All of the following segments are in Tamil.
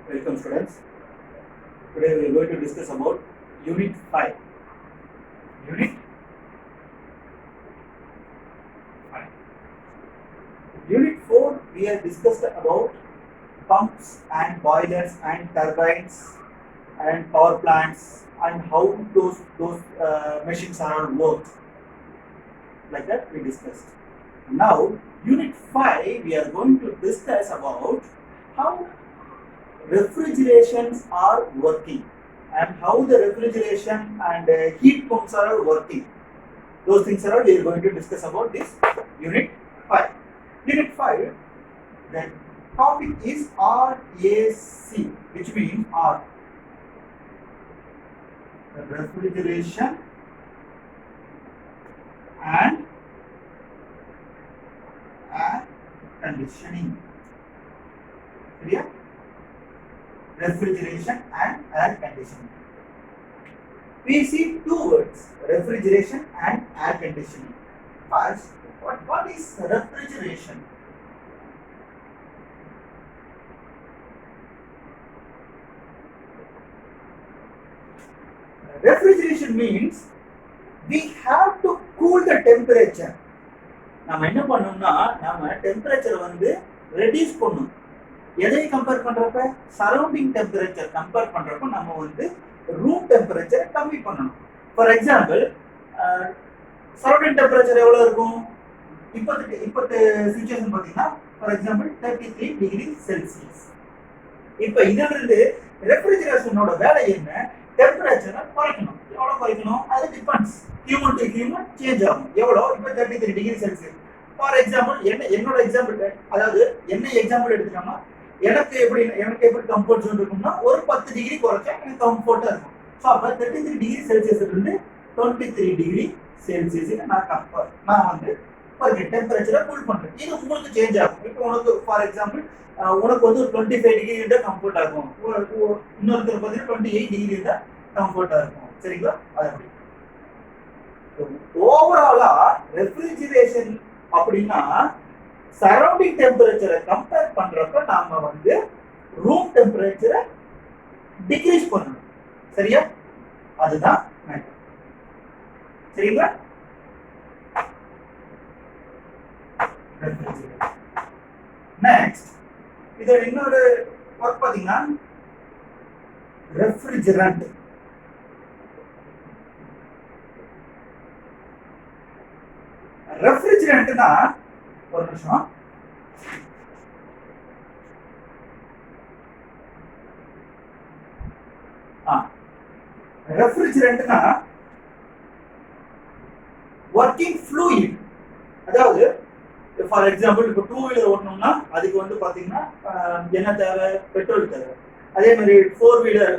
Welcome students. Today we are going to discuss about Unit 5. Unit 5. Unit 4 we have discussed about pumps and boilers and turbines and power plants and how those machines are all worked. Like that we discussed. Now Unit 5 we are going to discuss about how refrigerations are working and how the refrigeration and heat pumps are working. Those things are all we are going to discuss about this Unit 5. Unit 5, the topic is RAC, which means R. Refrigeration and air conditioning. Clear? Refrigeration and air conditioning. We see two words, refrigeration and air conditioning. First, what is refrigeration? Refrigeration means we have to cool the temperature. நம்ம என்ன பண்ணோம்னா நம்ம டெம்பரேச்சர் வந்து ரெடியூஸ் பண்ணணும். எதை கம்பேர் பண்றப்ப சரௌண்டிங் டெம்பரேச்சர் கம்பேர் பண்றப்ப நம்ம வந்து ரூம் டெம்பரேச்சர் கம்மி பண்ணணும். ஃபார் எக்ஸாம்பிள் சரௌண்டிங் டெம்பரேச்சர் எவ்வளவு இருக்கும்? இப்போது சிச்சுவேஷன் பார்த்தீங்கன்னா ஃபார் எக்ஸாம்பிள் 33 டிகிரி செல்சியஸ். இப்போ இதிலிருந்து ரெஃப்ரிஜரேஷனோட வேலை என்ன? டெம்பரேச்சரை குறைக்கணும். எவ்வளோ குறைக்கணும்? அது depends. Human to human change ஆகும். எவ்வளோ? இப்போ 33 டிகிரி செல்சியஸ். ஃபார் எக்ஸாம்பிள் என்னோட எக்ஸாம்பிள், அதாவது என்ன எக்ஸாம்பிள் எடுத்துட்டோம்னா எனக்கு எப்படி கம்ஃபர்ட் ஜோன் இருக்கும்னா ஒரு 10 டிகிரி குறைச்சா எனக்கு கம்ஃபர்ட்டா இருக்கும். ஸோ அப்போ 33 டிகிரி செல்சியஸ்ல இருந்து 23 டிகிரி செல்சியஸுக்கு நான் வந்து ஒரு டெம்பரேச்சரை கூல் பண்றேன். இது உங்களுக்கு சேஞ்ச் ஆகும். இப்போ உனக்கு ஃபார் எக்ஸாம்பிள் உனக்கு வந்து ஒரு 25 டிகிரி இருந்தால் கம்ஃபர்ட்டா இருக்கும். இன்னொருத்தர் பார்த்தீங்கன்னா 28 டிகிரி இருந்தால் கம்ஃபர்ட்டா இருக்கும். சரிங்களா? அது அப்படி ஓவராலா ரெஃப்ரிஜரேஷன் அப்படின்னா சரௌண்டிங் டெம்பரேச்சரை கம்பேர் பண்றப்ப நாம வந்து ரூம் டெம்பரேச்சரை டிக்ரீஸ் பண்ணணும். சரியா? அதுதான் மேட்டர். சரிங்களா? நெக்ஸ்ட் இதோட இன்னொரு ஒர்க் பாத்தீங்கன்னா ரெஃப்ரிஜரண்ட். ரெஃப்ரிஜரண்ட்னா ஒரு நிமிஷம், ரெஃப்ரிஜரண்ட்னா ஒர்க்கிங் ஃப்ளூயிட். அதாவது ஃபார் எக்ஸாம்பிள் இப்போ 2 வீலர் ஓட்டணும்னா அதுக்கு வந்து பாத்தீங்கன்னா என்ன தேவை? பெட்ரோல் தேவை. அதே மாதிரி 4 வீலர்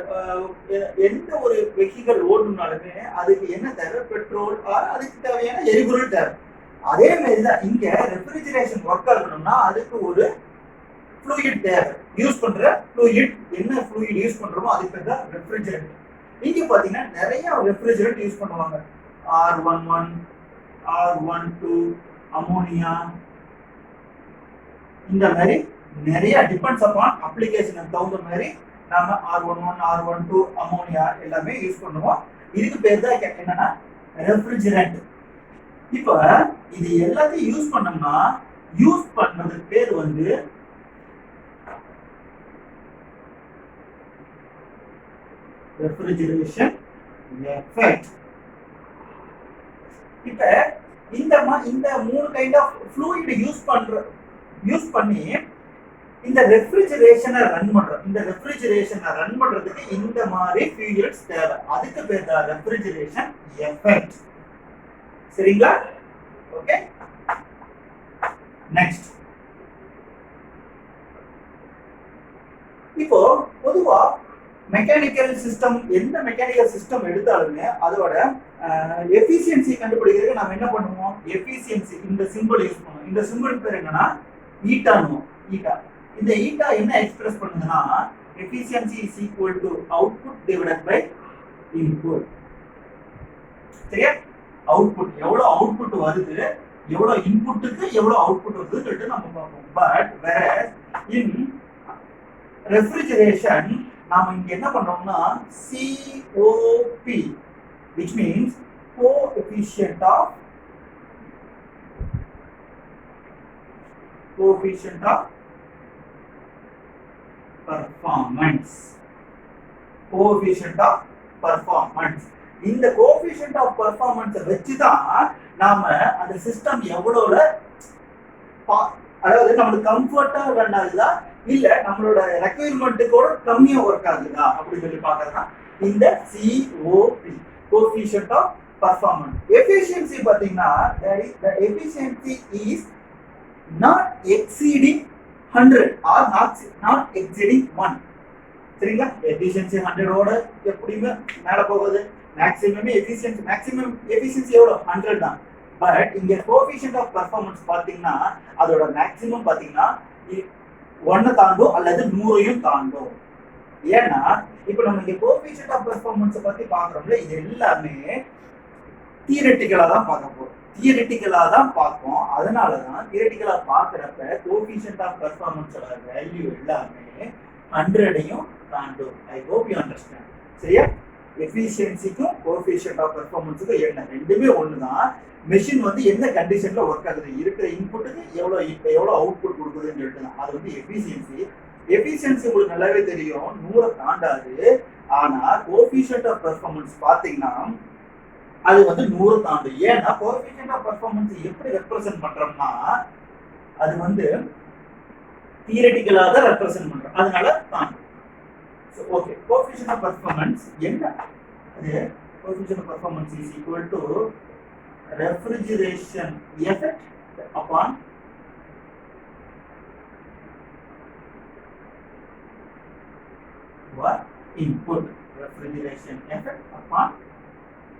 எந்த ஒரு வெஹிக்கல் ஓடணும்னாலுமே அதுக்கு என்ன தேவை? பெட்ரோல், அதுக்கு தேவையான எரிபொருள் தேவை. அதே மாதிரி தான் இங்க ரெஃப்ரிஜரேஷன் ஒர்க் ஆகணும்னா அதுக்கு ஒரு ஃப்ளூயிட் தேவை. யூஸ் பண்ற ஃப்ளூயிட், என்ன ஃப்ளூயிட் யூஸ் பண்றோமோ அதுக்கு பேர் தான் ரெஃப்ரிஜரண்ட். இங்க பாத்தீங்கன்னா நிறைய ரெஃப்ரிஜரண்ட் யூஸ் பண்ணுவாங்க. R11, R12, அமோனியா, இந்த மாதிரி நிறைய டிபெண்ட்ஸ் அப்பான் அப்ளிகேஷனுக்கு தகுந்த மாதிரி நாம R11, R12, அமோனியா எல்லாமே யூஸ் பண்ணுவோம். இதுக்கு பேர் தான் என்னன்னா ரெஃப்ரிஜரண்ட். இப்போ இது எல்லாத்தையும் யூஸ் பண்ணோம்னா யூஸ் பண்றதுக்கு பேர் வந்து ரெஃப்ரிஜரேஷன் எஃபெக்ட். இப்ப இந்த 3 கைண்ட் ஆஃப் ஃப்ளூயிட் யூஸ் பண்ணி இந்த ரெஃப்ரிஜரேஷனை ரன் பண்றோம். இந்த ரெஃப்ரிஜரேஷனை ரன் பண்றதுக்கு இந்த மாதிரி ஃபியூயல்ஸ் தேவை. அதுக்கு பேர் தான் ரெஃப்ரிஜரேஷன் எஃபெக்ட். சரிங்களா? ஓகே. நெக்ஸ்ட், இப்போ பொதுவா மெக்கானிக்கல் சிஸ்டம், எந்த மெக்கானிக்கல் சிஸ்டம் எடுத்தாலுமே அதோட எஃபிஷியன்சி கண்டுபிடிக்கிறதுக்கு நம்ம என்ன பண்ணுவோம்? எஃபிஷியன்சி இந்த சிம்பிள் யூஸ் பண்ணுவோம். இந்த சிம்பிள் பேர் என்னன்னா ஈட்டானுவோம். ஈட்டா. இந்த ஈட்டா என்ன எக்ஸ்பிரஸ் பண்ணுதுன்னா efficiency is equal to output divided by input. சரியா? அவுட்புட் எவ்வளவு அவுட்புட் வருது, எவ்வளவு இன்புட்டுக்கு எவ்வளவு அவுட்புட் வருதுன்னு சொல்லிட்டு நம்ம பார்ப்போம். பட் வேற இன் ரெஃப்ரிஜரேஷன் நாம இங்க என்ன பண்றோம்னா COP which means coefficient of performance. coefficient of performance. இந்த coefficient of performance வச்சு தான் நாம அந்த சிஸ்டம் எவ்வளவுல அதாவது நம்மளுக்கு கம்ஃபர்ட்டா ரன் ஆகுதா இல்ல நம்மளோட ரெக்யர்மெண்ட்டுக்கோட கம்மியா ஒர்க் ஆகுதா அப்படின்னு சொல்லி பாக்குறதுனா இந்த COP coefficient of performance. efficiency பாத்தீங்கன்னா the efficiency is not exceeding 100 or not exceeding 1. சரிங்களா? efficiency 100 ஓட எப்படியுமே மேல போகுது. maximum efficiency எவ்வளவு 100 தான். பட் இங்க coefficient of performance பாத்தீங்கன்னா அதோட மேக்ஸிமம் பாத்தீங்கன்னா 1 தாண்டும் அல்லது 100 தாண்டும். ஏன்னா இப்போ நம்ம இங்க coefficient of performance பத்தி பாக்குறோம்ல, இது எல்லாமே தியரிட்டிக்கலா தான் பார்க்க போறோம். தியரிட்டிக்கலா தான் பார்ப்போம். அதனால தான் தியரிட்டிக்கலா பார்க்கறப்ப coefficient of performance ஓட வேல்யூ எல்லாமே 100ஐயும் தாண்டும். I hope you understand. சரியா? எஃபிஷியன்சிக்கும் coefficient of performanceக்கும் என்ன ரெண்டுமே ஒண்ணுதான். மெஷின் வந்து என்ன கண்டிஷன்ல ஒர்க் ஆகுது, இருக்கிற இன்புட்டுக்கு எவ்வளவு அவுட்புட் கொடுக்குதுன்னு சொல்லிட்டு தான் அது வந்து எஃபிஷியன்சி. எஃபிஷியன்சி உங்களுக்கு நல்லாவே தெரியும், 100 தாண்டாது. ஆனா coefficient of performance பாத்தீங்கன்னா அது வந்து 100 தாண்டும். ஏன்னா coefficient of performance எப்படி ரெப்ரசென்ட் பண்றோம்னா அது வந்து தியரிட்டிக்கலா தான் ரெப்ரசென்ட் பண்றோம், அதனால தாண்டும். ஓகே, coefficient of performance என்ன? அது coefficient of performance is equal to refrigeration effect upon work input. refrigeration effect upon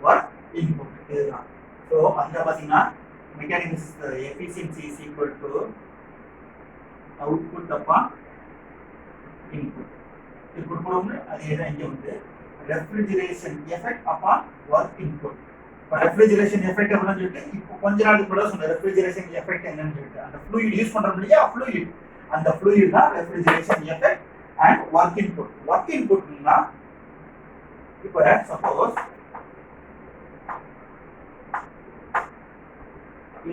work input இதுதான். ஸோ அதில் பார்த்தீங்கன்னா mechanical efficiency is equal to output upon input. input போடுவோம்ல, அதே தான் இங்கே வந்து refrigeration effect upon work input. Refrigeration effect அப்படின்னு சொல்லிட்டு இப்போ கொஞ்ச நாளுக்கு கூட சொன்ன ரெஃப்ரிஜரேஷன் எஃபெக்ட் என்னன்னு சொல்லிட்டு அந்த ஃப்ளூயிட் யூஸ் பண்றோம் இல்லையா, ஃப்ளூயிட், அந்த ஃப்ளூயிட் தான் refrigeration effect and work input. Work இன்புட்னா இப்போ சப்போஸ்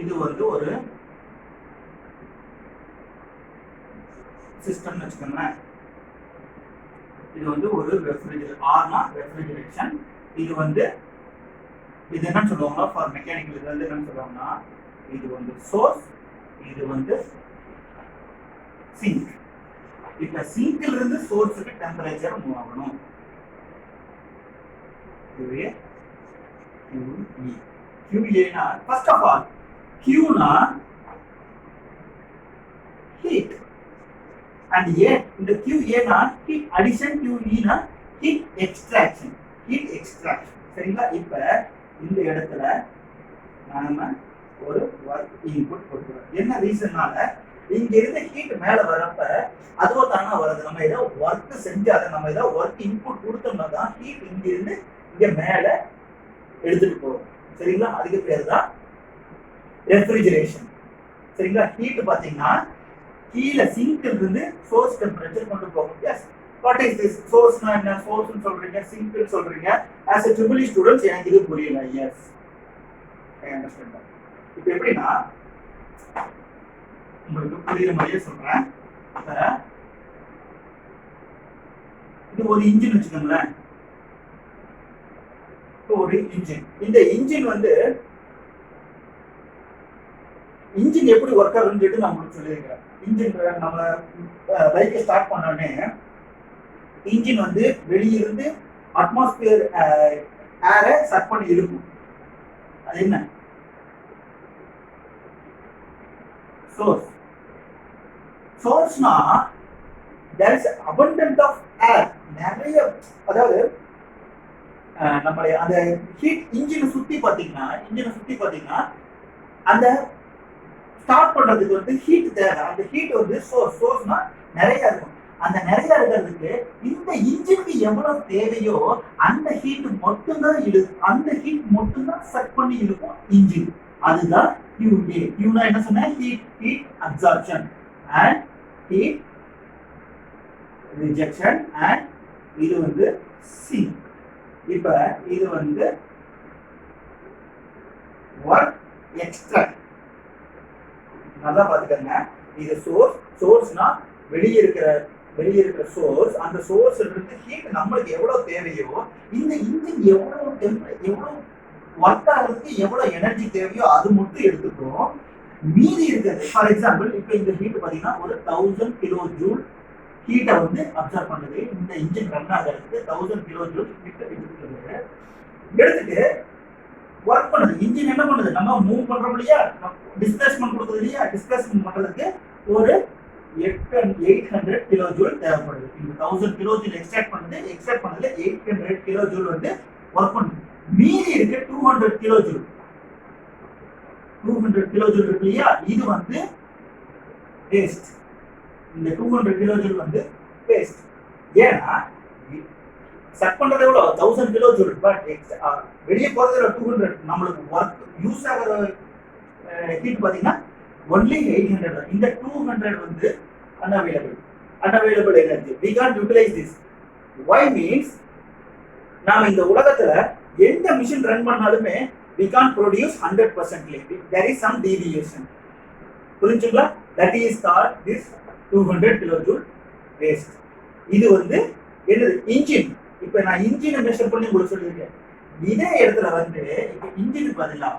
இது வந்து ஒரு சிஸ்டம்னு வச்சுக்கோங்களேன். இது வந்து ஒரு ரெஃப்ரிஜரேஷன், ஆர்னா ரெஃப்ரிஜரேஷன். இது வந்து இது என்னன்னு சொல்லுவாங்க ஃபார் மெக்கானிக்கல், இது வந்து என்னன்னு சொல்லுவாங்கன்னா இது வந்து சோர்ஸ், இது வந்து சிங்க். இப்ப சிங்க்ல இருந்து சோர்ஸுக்கு டெம்பரேச்சர் மூவ் ஆகணும். QA QE. QA first of all Q னா ஹீட் அண்ட் A இந்த QA னா ஹீட் அடிஷன், QE னா ஹீட் எக்ஸ்ட்ராக்ஷன். Heat extraction. சரிங்களா? இப்ப இந்த இடத்துல நாம ஒரு ஒர்க் இன்புட் கொடுக்கிறோம். என்ன ரீசன்னால இங்க இருந்து ஹீட் மேல வரப்ப அதுவோ தானா வருது. நம்ம ஏதோ ஒர்க் செஞ்சாத, நம்ம ஏதோ ஒர்க் இன்புட் கொடுத்தோம்னா தான் ஹீட் இங்க இருந்து இங்க மேல எடுத்துட்டு போகும். சரிங்களா? அதுக்கு பேர் தான் ரெஃப்ரிஜரேஷன். சரிங்களா? ஹீட் பாத்தீங்கன்னா கீழே சிங்க்ல இருந்து சோர்ஸ் டெம்பரேச்சர் கொண்டு போகும். Yes, what is this? சோர்ஸ்னா என்ன? சோர்ஸ்னு சொல்றீங்க, சிங்க்னு சொல்றீங்க. as a triple students எனக்கு இது புரியல. Yes, I understand. இப்போ எப்படின்னா உங்களுக்கு புரியுற மாதிரியே சொல்றேன். இது ஒரு இன்ஜின் வச்சுக்கோங்களேன். ஒரு இன்ஜின், இந்த இன்ஜின் வந்து இன்ஜின் எப்படி ஒர்க் ஆகுதுன்னு சொல்லிட்டு நான் உங்களுக்கு சொல்லியிருக்கிறேன். இன்ஜின் நம்ம பைக்கை ஸ்டார்ட் பண்ணோடனே இன்ஜின் வந்து வெளியிருந்து அட்மாஸ்பியர் ஏரை சக் பண்ணி இழுக்கும். அது என்ன? Source. சோர்ஸ்னா there is abundant of air. நிறைய, அதாவது நம்ம அந்த ஹீட் இன்ஜினை சுத்தி பாத்தீங்கன்னா அந்த ஸ்டார்ட் பண்றதுக்கு வந்து ஹீட் தேவை. அந்த ஹீட் வந்து சோர்ஸ்னா நிறைய இருக்கும். அந்த நிறைய இருக்கிறதுக்கு இந்த இன்ஜினுக்கு எவ்வளவு தேவையோ அந்த ஹீட் மட்டும்தான் இழுக்கும். அந்த ஹீட் மட்டும்தான் சக் பண்ணி இழுக்கும் இன்ஜின். அதுதான் QA. Qனா என்ன சொன்ன? Heat absorption and heat rejection and இது வந்து சிங்க். இப்ப இது வந்து ஒர்க் எக்ஸ்ட்ராக்ட். நல்லா பாத்துக்கங்க, இது சோர்ஸ்னா வெளியே இருக்கிற சோர்ஸ். அந்த சோர்ஸ்ல இருந்து ஹீட் நம்மளுக்கு எவ்வளவு தேவையோ, இந்த இன்ஜின் எவ்வளவு ஒர்க் ஆகிறதுக்கு எவ்வளவு எனர்ஜி தேவையோ அது மட்டும் எடுத்துக்கிறோம். மீதி இருக்கிறது, ஃபார் எக்ஸாம்பிள் இப்போ இந்த ஹீட் பாத்தீங்கன்னா ஒரு 1000 கிலோ ஜூல் ஹீட்டை வந்து அப்சர்வ் பண்ணுது. இந்த இன்ஜின் ரன் ஆகிறதுக்கு 1000 கிலோ ஜூல் ஹீட்டை எடுத்துட்டு ஒர்க் பண்ணுது. இன்ஜின் என்ன பண்ணுது, நம்ம மூவ் பண்றோம் இல்லையா, டிஸ்பிளேஸ்மெண்ட் கொடுக்குது இல்லையா, டிஸ்பிளேஸ்மெண்ட் பண்றதுக்கு ஒரு 800 கிலோ ஜூல் தேவைப்படுது. இந்த 1000 கிலோ ஜூல் எக்ஸ்ட்ராக்ட் பண்ணதுல 800 கிலோ ஜூல் வந்து ஒர்க் பண்ணுது. மீதி இருக்கு 200 கிலோ ஜூல். 200 கிலோ ஜூல் இருக்கு இல்லையா, இது வந்து வேஸ்ட். இந்த 200 கிலோ ஜூல் வந்து வேஸ்ட். ஏன்னா செட் பண்றது எவ்வளோ 1000 கிலோ ஜூல், பட் வெளியே போறதுல 200. நம்மளுக்கு ஒர்க் யூஸ் ஆகிற ஹீட் பாத்தீங்கன்னா ஒன்லி 800. இந்த 200 வந்து unavailable energy. We can't utilize this. Why means நாம இந்த உலகத்துல எந்த மிஷின் ரன் பண்ணாலுமே we can't produce 100%. There is some deviation. புரிஞ்சுங்களா? That is called this 200 kilojoule waste. இது வந்து என்னது, இன்ஜின். இப்ப நான் இன்ஜினை மெஷர் பண்ணி உங்களுக்கு சொல்லியிருக்கேன். இதே இடத்துல வந்து இப்ப இன்ஜினுக்கு பதிலா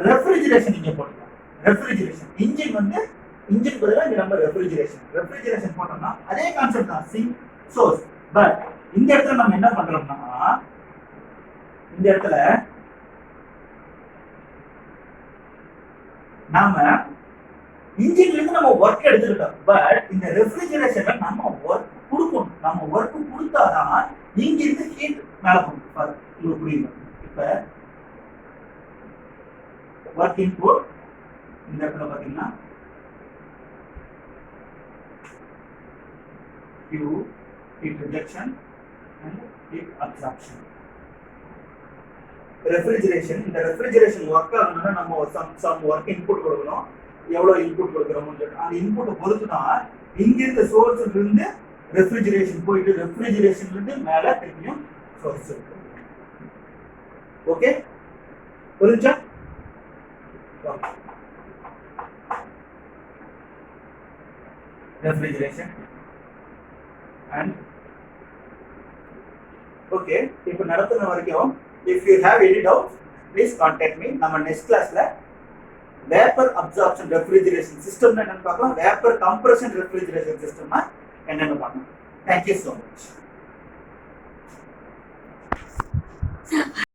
ரெஃப்ரிஜரேஷன் இங்க போட்டுக்கலாம். ரெஃப்ரிஜரேஷன் இன்ஜின் வந்து இன்ஜின் பதிலா இங்க நம்ம ரெஃப்ரிஜரேஷன் போட்டோம்னா அதே கான்செப்ட் தான், சிங்க் சோர்ஸ். பட் இந்த இடத்துல நம்ம என்ன பண்றோம்னா, இந்த இடத்துல நாம இன்ஜின்ல இருந்து நம்ம ஒர்க் எடுத்துக்கிட்டோம். பட் இந்த ரெஃப்ரிஜரேஷன்ல நம்ம ஒர்க் கொடுக்கணும். நம்ம ஒர்க் கொடுத்தாதான் இங்க இருந்து ஹீட் மேல போகும். உங்களுக்கு புரியுது? இப்ப ஒர்க் இன்புட் இந்த இடத்துல பாத்தீங்கன்னா Q, heat rejection and heat absorption. Refrigeration, இந்த ரெஃப்ரிஜரேஷன் ஒர்க் ஆகணும்னா நம்ம சம் ஒர்க் இன்புட் கொடுக்கணும். எவ்வளவு இன்புட் கொடுக்குறோம்னு சொல்லி அந்த இன்புட்டை பொறுத்து தான் இங்க இருந்த சோர்ஸ்ல இருந்து ரெஃப்ரிஜரேஷன் போயிட்டு ரெஃப்ரிஜரேஷன்ல இருந்து மேல திரும்பியும் சோர்ஸ் இருக்கு. ஓகே, புரிஞ்சா? ரெஃப்ரிஜரேஷன் அண்ட் ஓகே, இப்போ நடத்துன வரைக்கும் if you have any doubts please contact me. நம்ம next classல vapor absorption refrigeration system என்னன்னு பார்க்கலாம், vapor compression refrigeration system என்னன்னு பார்க்கலாம். Thank you so much.